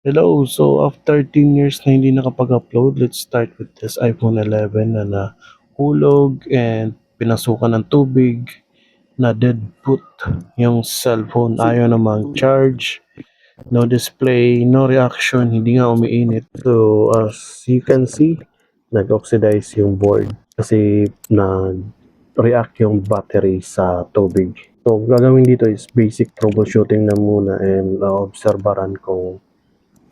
Hello, so after 10 years na hindi nakapag-upload, let's start with this iPhone 11 na nahulog and pinasukan ng tubig, na dead boot yung cellphone, ayaw namang charge, no display, no reaction, hindi nga umiinit. So as you can see, nag-oxidize yung board kasi nag-react yung battery sa tubig. So gagawin dito is basic troubleshooting na muna and obserbaran kung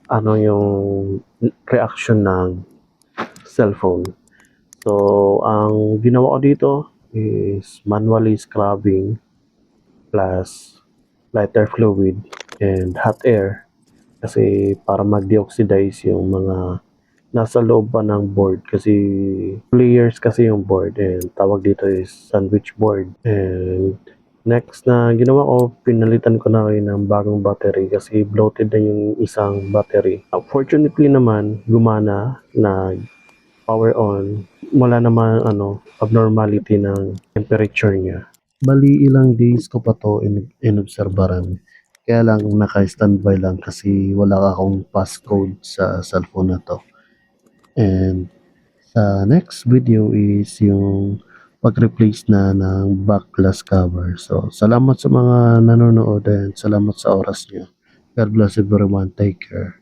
ano yung reaction ng cellphone. So, ang ginawa ko dito is manually scrubbing plus lighter fluid and hot air kasi para mag-deoxidize yung mga nasa loob pa ng board kasi layers kasi yung board and tawag dito is sandwich board. And next na ginawa ko, pinalitan ko na rin ng bagong battery kasi bloated na yung isang battery. Fortunately naman, gumana na power on. Wala naman abnormality ng temperature niya. Bali ilang days ko pa to inobserbaran. Kaya lang naka-standby lang kasi wala akong passcode sa cellphone na to. And sa next video is yung pag-replace na ng back glass cover. So, salamat sa mga nanonood and salamat sa oras nyo. God bless everyone. Take care.